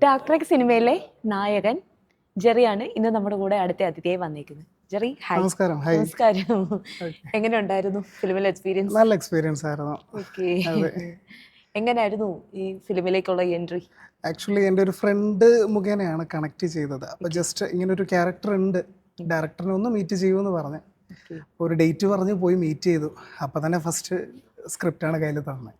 Dark സിനിമയിലെ നായകൻ ജെറിയാണ് ഇന്ന് നമ്മുടെ കൂടെ അടുത്ത അതിഥിയായി വന്നേക്കുന്നത്. Jerry, hi. നമസ്കാരം. നമസ്കാരം. എങ്ങനെ ഉണ്ടായിരുന്നു ഫിലിമിലെ എക്സ്പീരിയൻസ്? നല്ല എക്സ്പീരിയൻസ് ആയിരുന്നു. ഓക്കെ, എങ്ങനെയായിരുന്നു ഈ ഫിലിമിലേക്കുള്ള എൻട്രി? ആക്ച്വലി എൻ്റെ ഒരു ഫ്രണ്ട് മുഖേനയാണ് കണക്ട് ചെയ്തത്. അപ്പോൾ ജസ്റ്റ് ഇങ്ങനെ ഒരു ക്യാരക്ടർ ഉണ്ട്, ഡയറക്ടറിനെ ഒന്ന് മീറ്റ് ചെയ്യുമെന്ന് പറഞ്ഞു. ഒരു ഡേറ്റ് പറഞ്ഞ് പോയി മീറ്റ് ചെയ്തു. അപ്പോൾ തന്നെ ഫസ്റ്റ് സ്ക്രിപ്റ്റാണ് കയ്യിൽ തന്നെ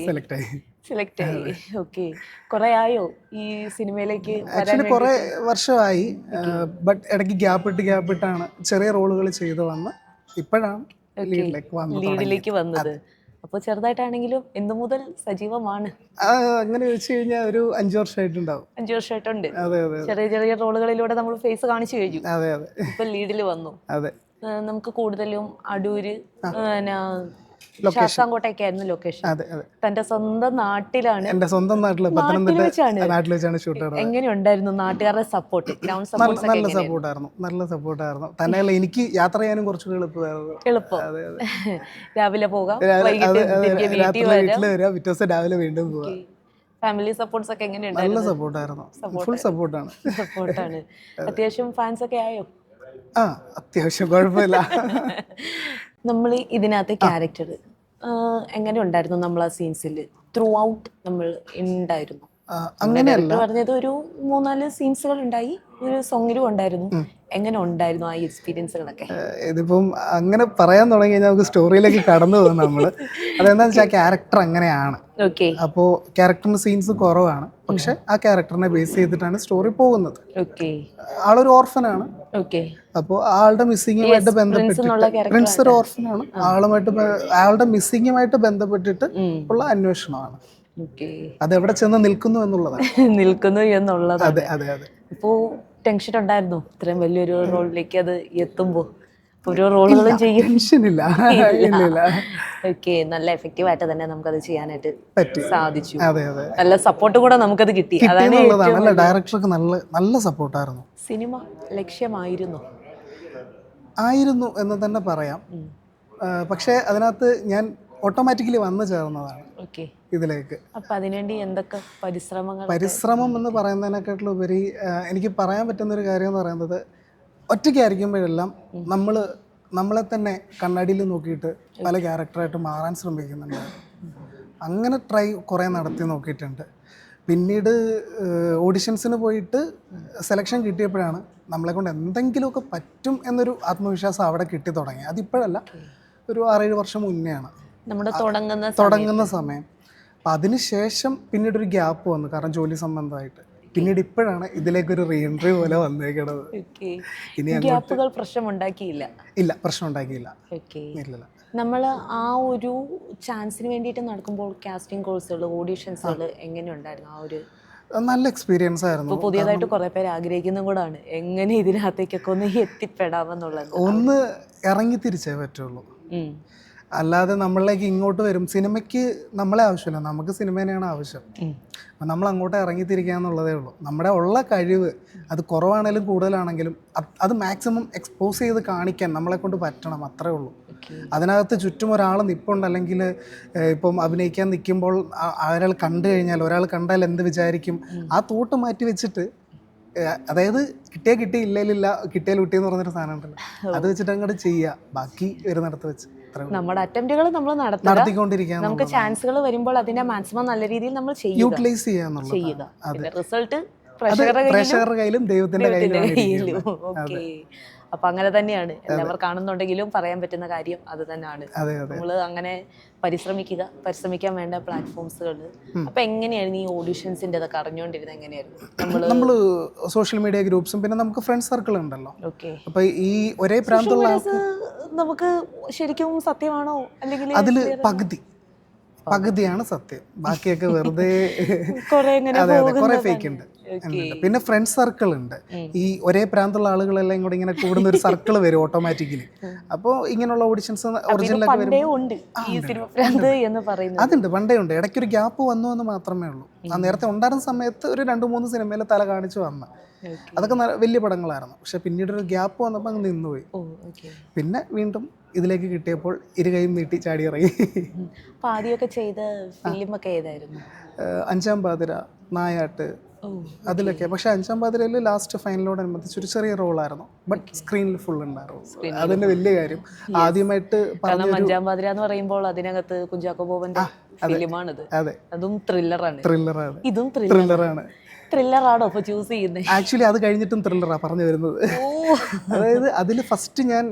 സെലക്ട് ആയി. ഓക്കെ, കുറെ ആയോ ഈ സിനിമയിലേക്ക്? ആക്ച്വലി കുറേ വർഷമായി, ബട്ട് ഇടയ്ക്ക് ഗ്യാപ്പ് ഇട്ടാണ് ചെറിയ റോളുകൾ ചെയ്ത് വന്ന് ഇപ്പോഴാണ് ലീഡിലേക്ക് വന്നത്. അപ്പോൾ ചെറുതായിട്ടാണെങ്കിലും എന്തു മുതൽ സജീവമാണ്? അങ്ങനെ ചോദിച്ചു കഴിഞ്ഞാൽ ഒരു 5 വർഷമായിട്ടുണ്ടാവും. 5 വർഷമായിട്ടുണ്ട്. അതെ, ചെറിയ ചെറിയ റോളുകളിലൂടെ നമ്മൾ ഫേസ് കാണിച്ചു കഴിഞ്ഞു. അതെ, ഇപ്പൊ ലീഡിൽ വന്നു. അതെ. നമുക്ക് കൂടുതലും അടൂര്, ശാസ്താംകോട്ടയൊക്കെയായിരുന്നു ലൊക്കേഷൻ. തന്റെ സ്വന്തം നാട്ടിലാണ്. എന്റെ സ്വന്തം നാട്ടില് നാട്ടിൽ വെച്ചാണ് ഷൂട്ട്. എങ്ങനെയുണ്ടായിരുന്നു നാട്ടുകാരുടെ സപ്പോർട്ട്? Ground support? നല്ല സപ്പോർട്ടായിരുന്നു. തന്നെയല്ല, എനിക്ക് യാത്ര ചെയ്യാനും കുറച്ചുകൂടി എളുപ്പം. രാവിലെ പോകാം, വീട്ടിൽ വരാം, പിറ്റേ ദിവസം രാവിലെ വീണ്ടും പോവാം. ഫാമിലി സപ്പോർട്ട്സ് ഒക്കെ എങ്ങനെയുണ്ട്? നല്ല സപ്പോർട്ടായിരുന്നു. ഫുൾ സപ്പോർട്ടാണ്. അത്യാവശ്യം ഫാൻസ് ഒക്കെ ആയോ? അത്യാവശ്യം കുഴപ്പമില്ല. നമ്മൾ ഇതിനകത്തെ ക്യാരക്ടർ എങ്ങനെ ഉണ്ടായിരുന്നു? നമ്മൾ ആ സീൻസിൽ ത്രൂ ഔട്ട് നമ്മൾ ഉണ്ടായിരുന്നു. അങ്ങനെയല്ല പറഞ്ഞത് ഒരു 4-5 സീൻസുകൾ ഉണ്ടായി, ഒരു സോങ്ങിലും ഉണ്ടായിരുന്നു. എങ്ങനെ ഉണ്ടായിരുന്നു ആ എക്സ്പീരിയൻസുകളൊക്കെ? ഇതിപ്പം അങ്ങനെ പറയാൻ തുടങ്ങി കഴിഞ്ഞാൽ നമുക്ക് സ്റ്റോറിയിലേക്ക് കടന്നു പോകും നമ്മള്. അതെന്താ വെച്ചാൽ ക്യാരക്ടർ അങ്ങനെയാണ്. അപ്പോൾ ക്യാരക്ടറിന് സീൻസ് കുറവാണ്, പക്ഷെ ആ ക്യാരക്ടറിനെ ബേസ് ചെയ്തിട്ടാണ് സ്റ്റോറി പോകുന്നത്. ആളൊരു ഓർഫനാണ്. അപ്പോൾ ആളുടെ മിസ്സിങ്ങുമായിട്ട് ബന്ധപ്പെട്ടിട്ട്, പ്രിൻസ് ഒരു ഓർഫനാണ്, ആളുടെ മിസ്സിങ്ങുമായിട്ട് ബന്ധപ്പെട്ടിട്ട് ഉള്ള അന്വേഷണമാണ്. അതെവിടെ ചെന്ന് നിൽക്കുന്നു എന്നുള്ളതാണ്. അതെ അതെ അതെ. ഇപ്പോ ടെൻഷൻ ഉണ്ടായിരുന്നു ഇത്രയും വലിയൊരു റോളിലേക്ക് അത് എത്തുമ്പോ? ഓരോ റോളുകളും ചെയ്യും. ടെൻഷനില്ല. ഓക്കെ, നല്ല എഫക്റ്റീവ് ആയിട്ട് തന്നെ നമുക്കത് ചെയ്യാനായിട്ട് സാധിച്ചു. അതെ അതെ. നല്ല സപ്പോർട്ട് കൂടെ നമുക്കത് കിട്ടി. അതാണ്, ഡയറക്ടർക്ക് നല്ല സപ്പോർട്ടായിരുന്നു. സിനിമ ലക്ഷ്യമായിരുന്നു എന്ന് തന്നെ പറയാം. പക്ഷേ അതിനകത്ത് ഞാൻ ഓട്ടോമാറ്റിക്കലി വന്നു ചേർന്നതാണ് ഇതിലേക്ക്. അപ്പൊ അതിനുവേണ്ടി എന്തൊക്കെ പരിശ്രമം എന്ന് പറയുന്നതിനെക്കാട്ടിലുപരി എനിക്ക് പറയാൻ പറ്റുന്ന ഒരു കാര്യം എന്ന് പറയുന്നത്, ഒറ്റയ്ക്കായിരിക്കുമ്പോഴെല്ലാം നമ്മളെ തന്നെ കണ്ണാടിയിൽ നോക്കിയിട്ട് പല ക്യാരക്ടറായിട്ട് മാറാൻ ശ്രമിക്കുന്നുണ്ട്. അങ്ങനെ കുറേ നടത്തി നോക്കിയിട്ടുണ്ട്. പിന്നീട് ഓഡിഷൻസിന് പോയിട്ട് സെലക്ഷൻ കിട്ടിയപ്പോഴാണ് നമ്മളെ കൊണ്ട് എന്തെങ്കിലുമൊക്കെ പറ്റും എന്നൊരു ആത്മവിശ്വാസം അവിടെ കിട്ടി തുടങ്ങി. അതിപ്പോഴല്ല, ഒരു 6-7 വർഷം മുന്നെയാണ് നമ്മുടെ തുടങ്ങുന്ന സമയം. അപ്പം അതിനുശേഷം പിന്നീടൊരു ഗ്യാപ്പ് വന്നു, കാരണം ജോലി സംബന്ധമായിട്ട്. പിന്നീട് ഇപ്പോഴാണ് ഇതിലേക്കൊരു റീ എൻട്രി പോലെ വന്നേക്കണത്. പ്രശ്നം ഉണ്ടാക്കിയില്ല. നമ്മൾ ആ ഒരു ചാൻസിന് വേണ്ടിയിട്ട് നടക്കുമ്പോൾ കാസ്റ്റിംഗ് കോഴ്സുകൾ, ഓഡീഷൻസുകൾ എങ്ങനെയുണ്ടായിരുന്നു? ആ ഒരു നല്ല എക്സ്പീരിയൻസ് ആയിരുന്നു. പുതിയതായിട്ട് കുറെ പേര് ആഗ്രഹിക്കുന്ന കൂടാണ് എങ്ങനെ ഇതിനകത്തേക്കൊക്കെ ഒന്ന് എത്തിപ്പെടാമെന്നുള്ളത്. ഒന്ന് ഇറങ്ങി തിരിച്ചേ പറ്റുള്ളൂ, അല്ലാതെ നമ്മളിലേക്ക് ഇങ്ങോട്ട് വരും. സിനിമയ്ക്ക് നമ്മളെ ആവശ്യമില്ല, നമുക്ക് സിനിമേനെയാണ് ആവശ്യം. അപ്പം നമ്മൾ അങ്ങോട്ട് ഇറങ്ങിത്തിരിക്കുക എന്നുള്ളതേ ഉള്ളൂ. നമ്മുടെ ഉള്ള കഴിവ്, അത് കുറവാണെങ്കിലും കൂടുതലാണെങ്കിലും അത് മാക്സിമം എക്സ്പോസ് ചെയ്ത് കാണിക്കാൻ നമ്മളെ കൊണ്ട് പറ്റണം, അത്രേ ഉള്ളൂ. അതിനകത്ത് ചുറ്റും ഒരാൾ നിൽപ്പുണ്ട്, അല്ലെങ്കിൽ ഇപ്പം അഭിനയിക്കാൻ നിൽക്കുമ്പോൾ ഒരാൾ കണ്ടു കഴിഞ്ഞാൽ, ഒരാൾ കണ്ടാൽ എന്ത് വിചാരിക്കും, ആ തോട്ട് മാറ്റി വെച്ചിട്ട്, അതായത് കിട്ടി ഇല്ല കിട്ടിയാൽ കിട്ടിയെന്ന് പറഞ്ഞൊരു സാധനം ഉണ്ടല്ലോ, അത് വെച്ചിട്ട് അങ്ങോട്ട് ചെയ്യുക, ബാക്കി വരുന്നിടത്ത് വെച്ച് നമ്മുടെ അറ്റംപ്റ്റുകൾ നമ്മൾ നടത്തിക്കൊണ്ടിരിക്കുക. നമുക്ക് ചാൻസുകൾ വരുമ്പോൾ അതിനെ മാക്സിമം നല്ല രീതിയിൽ നമ്മൾ യൂട്ടിലൈസ് ചെയ്യുക. റിസൾട്ട് പ്രേക്ഷകരുടെ കയ്യിലും ദൈവത്തിന്റെ കയ്യിലും. അപ്പൊ അങ്ങനെ തന്നെയാണ് എല്ലാവർ കാണുന്നുണ്ടെങ്കിലും പറയാൻ പറ്റുന്ന കാര്യം അത് തന്നെയാണ്. നമ്മൾ അങ്ങനെ പരിശ്രമിക്കാൻ വേണ്ട പ്ലാറ്റ്ഫോംസുകൾ. അപ്പൊ എങ്ങനെയായിരുന്നു ഈ ഓഡിഷൻസിന്റെ ഇതൊക്കെ അറിഞ്ഞുകൊണ്ടിരുന്നത്? എങ്ങനെയായിരുന്നു? നമ്മള് സോഷ്യൽ മീഡിയ ഗ്രൂപ്പ്സും പിന്നെ നമുക്ക് ഫ്രണ്ട് സർക്കിൾ ഉണ്ടല്ലോ. അപ്പൊ ഈ ഒരേ പ്രാന്തമുള്ള നമുക്ക് ശരിക്കും സത്യമാണോ, അല്ലെങ്കിൽ അതില് പകുതിയാണ് സത്യം, ബാക്കിയൊക്കെ വെറുതെ കുറെ ഫേക്ക് ഉണ്ട്. പിന്നെ ഫ്രണ്ട് സർക്കിൾ ഉണ്ട്. ഈ ഒരേ പ്രാന്തമുള്ള ആളുകളെല്ലാം കൂടെ ഇങ്ങനെ കൂടുന്ന ഒരു സർക്കിൾ വരും ഓട്ടോമാറ്റിക്കലി. അപ്പോൾ ഇങ്ങനെയുള്ള ഓഡിഷൻസ് ഒറിജിനലൊക്കെ അതുണ്ട്, പണ്ടേ ഉണ്ട്. ഇടയ്ക്കൊരു ഗ്യാപ്പ് വന്നു എന്ന് മാത്രമേ ഉള്ളൂ. ആ നേരത്തെ ഉണ്ടായിരുന്ന സമയത്ത് ഒരു 2-3 സിനിമയിൽ തല കാണിച്ചു വന്ന, അതൊക്കെ വലിയ പടങ്ങളായിരുന്നു. പക്ഷെ പിന്നീടൊരു ഗ്യാപ്പ് വന്നപ്പോൾ അങ്ങ് നിന്നുപോയി. പിന്നെ വീണ്ടും ഇതിലേക്ക് കിട്ടിയപ്പോൾ ഇരുകൈയും നീട്ടി ചാടി ഇറങ്ങി. ആദ്യമൊക്കെ ചെയ്ത ഫിലിമൊക്കെ ഏതായിരുന്നു? 5-ാം പാതിര, നായാട്ട്, അതിലൊക്കെ. പക്ഷെ 5-ാം പാതിരയിൽ ലാസ്റ്റ് ഫൈനലോടനുബന്ധിച്ച് ഒരു ചെറിയ റോളായിരുന്നു, ബട്ട് സ്ക്രീനിൽ ഫുൾ ഉണ്ടായിരുന്നു. അതിന്റെ വലിയ കാര്യം. ആദ്യമായിട്ട് കാരണം 5-ാം പാതിര എന്ന് പറയുമ്പോൾ അതിനകത്ത് കുഞ്ചാക്കോ ബോബന്റെ ഫിലിമാണിത്. അതെ, അതും ത്രില്ലറാണ്. ഇതും ത്രില്ലറാണ്. ത്രില്ലറാണോ അപ്പൊ ചൂസ് ചെയ്യുന്നത്? ആക്ച്വലി അത് കഴിഞ്ഞിട്ടും ത്രില്ലറാ പറഞ്ഞു വരുന്നത്. അതായത് അതിൽ ഫസ്റ്റ് ഞാൻ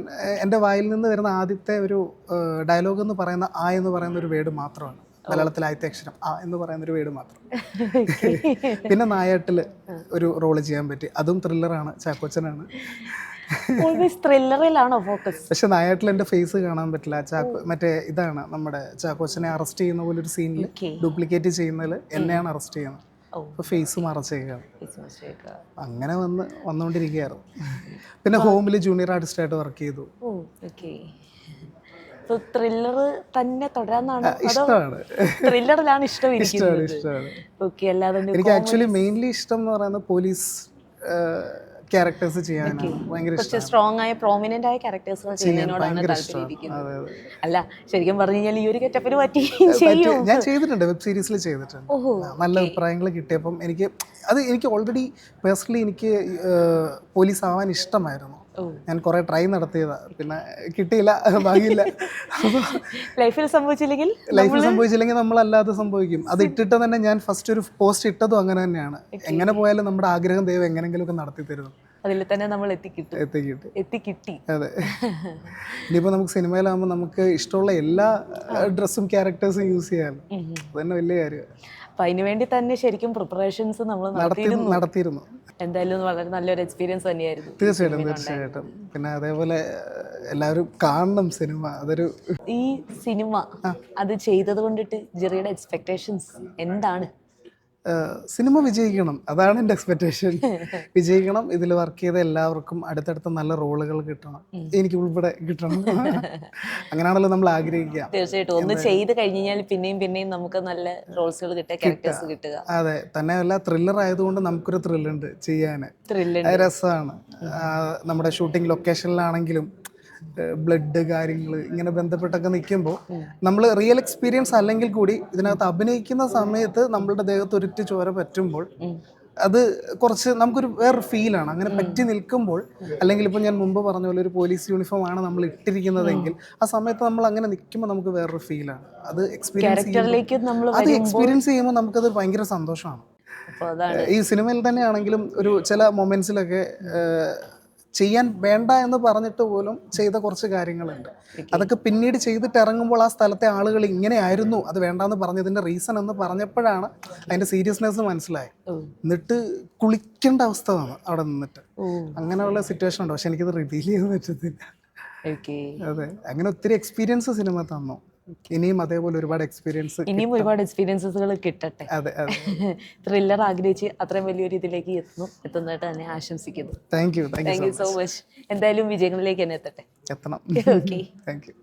എൻ്റെ വായിൽ നിന്ന് വരുന്ന ആദ്യത്തെ ഒരു ഡയലോഗ് എന്ന് പറയുന്ന ആ എന്ന് പറയുന്ന ഒരു വേർഡ് മാത്രമാണ്. മലയാളത്തിലെ ആദ്യത്തെ അക്ഷരം ആ എന്ന് പറയുന്ന ഒരു വേർഡ് മാത്രം. പിന്നെ നായാട്ടിൽ ഒരു റോള് ചെയ്യാൻ പറ്റി, അതും ത്രില്ലറാണ്, ചാക്കോച്ചനാണ്. ത്രില്ലറിലാണോ ഫോക്കസ്? പക്ഷെ നായാട്ടിൽ എൻ്റെ ഫേസ് കാണാൻ പറ്റില്ല. മറ്റേ ഇതാണ് നമ്മുടെ ചാക്കോച്ചനെ അറസ്റ്റ് ചെയ്യുന്ന പോലെ ഒരു സീനിൽ ഡ്യൂപ്ലിക്കേറ്റ് ചെയ്യുന്നതിൽ എന്നെയാണ് അറസ്റ്റ് ചെയ്യുന്നത്. ഫേസ് മറച്ചേക്കാണ്. അങ്ങനെ വന്നുകൊണ്ടിരിക്കുകയായിരുന്നു. പിന്നെ ഹോമിൽ ജൂനിയർ ആർട്ടിസ്റ്റായിട്ട് വർക്ക് ചെയ്തു. ത്രില്ലർ തന്നെ തുടരാന്നാണ്? ഇഷ്ടമാണ്, ത്രില്ലറിലാണ് ഇഷ്ടം. എനിക്ക് ആക്ച്വലി മെയിൻലി ഇഷ്ടം എന്ന് പറയുന്നത് പോലീസ് ക്യാരക്ടേഴ്സ് ചെയ്യാനാണ് ഭയങ്കര ഇഷ്ടം. സ്ട്രോങ് ആയ പ്രോമിനന്റ് ആയ ക്യാരക്ടേഴ്സുകൾ ചെയ്യുന്നതിനോടാണ് താല്പര്യമിരിക്കുന്നത്. അല്ല, ശരിക്കും പറഞ്ഞു കഴിഞ്ഞാൽ ഈ ഒരു ഗെറ്റപ്പിന് പറ്റി ഞാൻ ചെയ്തിട്ടുണ്ട്, വെബ് സീരീസിൽ ചെയ്തിട്ടുണ്ട്. നല്ല അഭിപ്രായങ്ങൾ കിട്ടിയപ്പം എനിക്ക് ഓൾറെഡി പേഴ്സണലി എനിക്ക് പോലീസ് ആവാൻ ഇഷ്ടമായിരുന്നു. ഞാൻ കുറെ ട്രൈ നടത്തിയതാ, പിന്നെ കിട്ടിയില്ല, ഭാഗ്യമില്ല. ലൈഫിൽ സംഭവിച്ചില്ലെങ്കിൽ നമ്മളല്ലാതെ സംഭവിക്കും. അത് ഇട്ടിട്ട് തന്നെ ഞാൻ ഫസ്റ്റ് ഒരു പോസ്റ്റ് ഇട്ടതും അങ്ങനെ തന്നെയാണ്. എങ്ങനെ പോയാലും നമ്മുടെ ആഗ്രഹം ദൈവം എങ്ങനെങ്കിലും ഒക്കെ നടത്തി തരുന്നു. അതിൽ തന്നെ നമ്മൾ എത്തിക്കിട്ടി. അതെ. ഇനിയിപ്പോൾ നമുക്ക് സിനിമയിലാകുമ്പോൾ നമുക്ക് ഇഷ്ടമുള്ള എല്ലാ ഡ്രസ്സും ക്യാരക്ടേഴ്സും യൂസ് ചെയ്യാമല്ലോ. അത് തന്നെ വലിയ കാര്യമാണ്. അപ്പം അതിന് വേണ്ടി തന്നെ ശരിക്കും പ്രിപ്പറേഷൻസ് നമ്മൾ നടത്തിയിരുന്നു. എന്തായാലും വളരെ നല്ലൊരു എക്സ്പീരിയൻസ് തന്നെയായിരുന്നു. തീർച്ചയായിട്ടും. പിന്നെ അതേപോലെ എല്ലാവരും കാണണം സിനിമ. ഈ സിനിമ അത് ചെയ്തത് കൊണ്ടിട്ട് ജെറിയുടെ എക്സ്പെക്ടേഷൻസ് എന്താണ്? സിനിമ വിജയിക്കണം, അതാണ് എൻ്റെ എക്സ്പെക്ടേഷൻ. വിജയിക്കണം, ഇതിൽ വർക്ക് ചെയ്ത എല്ലാവർക്കും അടുത്തടുത്ത നല്ല റോളുകൾ കിട്ടണം, എനിക്ക് ഉൾപ്പെടെ കിട്ടണം. അങ്ങനെയാണല്ലോ നമ്മൾ ആഗ്രഹിക്കുക. തീർച്ചയായിട്ടും ഒന്ന് ചെയ്ത് കഴിഞ്ഞാൽ പിന്നെയും നമുക്ക് നല്ല റോൾസുകൾ കിട്ടുക, ക്യാരക്ടേഴ്സ് കിട്ടുക. അതെ, തന്നെയല്ല ത്രില്ലർ ആയതുകൊണ്ട് നമുക്കൊരു ത്രില്ലുണ്ട് ചെയ്യാൻ, രസമാണ്. നമ്മുടെ ഷൂട്ടിംഗ് ലൊക്കേഷനിലാണെങ്കിലും ബ്ലഡ് കാര്യങ്ങൾ ഇങ്ങനെ ബന്ധപ്പെട്ടൊക്കെ നിൽക്കുമ്പോൾ നമ്മൾ റിയൽ എക്സ്പീരിയൻസ് അല്ലെങ്കിൽ കൂടി ഇതിനകത്ത് അഭിനയിക്കുന്ന സമയത്ത് നമ്മളുടെ ദേഹത്ത് ഒരിറ്റ് ചോര പറ്റുമ്പോൾ അത് കുറച്ച് നമുക്കൊരു വേറൊരു ഫീലാണ്. അങ്ങനെ പറ്റി നിൽക്കുമ്പോൾ, അല്ലെങ്കിൽ ഇപ്പോൾ ഞാൻ മുമ്പ് പറഞ്ഞ പോലെ ഒരു പോലീസ് യൂണിഫോം ആണ് നമ്മൾ ഇട്ടിരിക്കുന്നതെങ്കിൽ ആ സമയത്ത് നമ്മൾ അങ്ങനെ നിൽക്കുമ്പോൾ നമുക്ക് വേറൊരു ഫീലാണ്. അത് എക്സ്പീരിയൻസ് ചെയ്യുമ്പോൾ നമുക്കത് ഭയങ്കര സന്തോഷമാണ്. ഈ സിനിമയിൽ തന്നെയാണെങ്കിലും ഒരു ചില മൊമെന്റ്സിലൊക്കെ ചെയ്യാൻ വേണ്ട എന്ന് പറഞ്ഞിട്ട് പോലും ചെയ്ത കുറച്ച് കാര്യങ്ങളുണ്ട്. അതൊക്കെ പിന്നീട് ചെയ്തിട്ട് ഇറങ്ങുമ്പോൾ ആ സ്ഥലത്തെ ആളുകൾ ഇങ്ങനെയായിരുന്നു, അത് വേണ്ടാന്ന് പറഞ്ഞതിന്റെ റീസൺ എന്ന് പറഞ്ഞപ്പോഴാണ് അതിന്റെ സീരിയസ്നെസ് മനസ്സിലായി. എന്നിട്ട് കുളിക്കേണ്ട അവസ്ഥ വന്നു അവിടെ നിന്നിട്ട്. അങ്ങനെയുള്ള സിറ്റുവേഷൻ ഉണ്ട്. പക്ഷെ എനിക്കത് റിവീൽ ചെയ്യാൻ പറ്റത്തില്ല. അതെ, അങ്ങനെ ഒത്തിരി എക്സ്പീരിയൻസ് സിനിമ തന്നു. ഇനിയും അതേപോലെ ഒരുപാട് എക്സ്പീരിയൻസുകൾ കിട്ടട്ടെ. ത്രില്ലർ ആഗ്രഹിച്ച് അത്രയും വലിയൊരു ഇതിലേക്ക് എത്തുന്നതായിട്ട് തന്നെ ആശംസിക്കുന്നു. Thank you so much. എന്തായാലും വിജയങ്ങളിലേക്ക് തന്നെ എത്തട്ടെ. എത്തണം. Okay, thank you.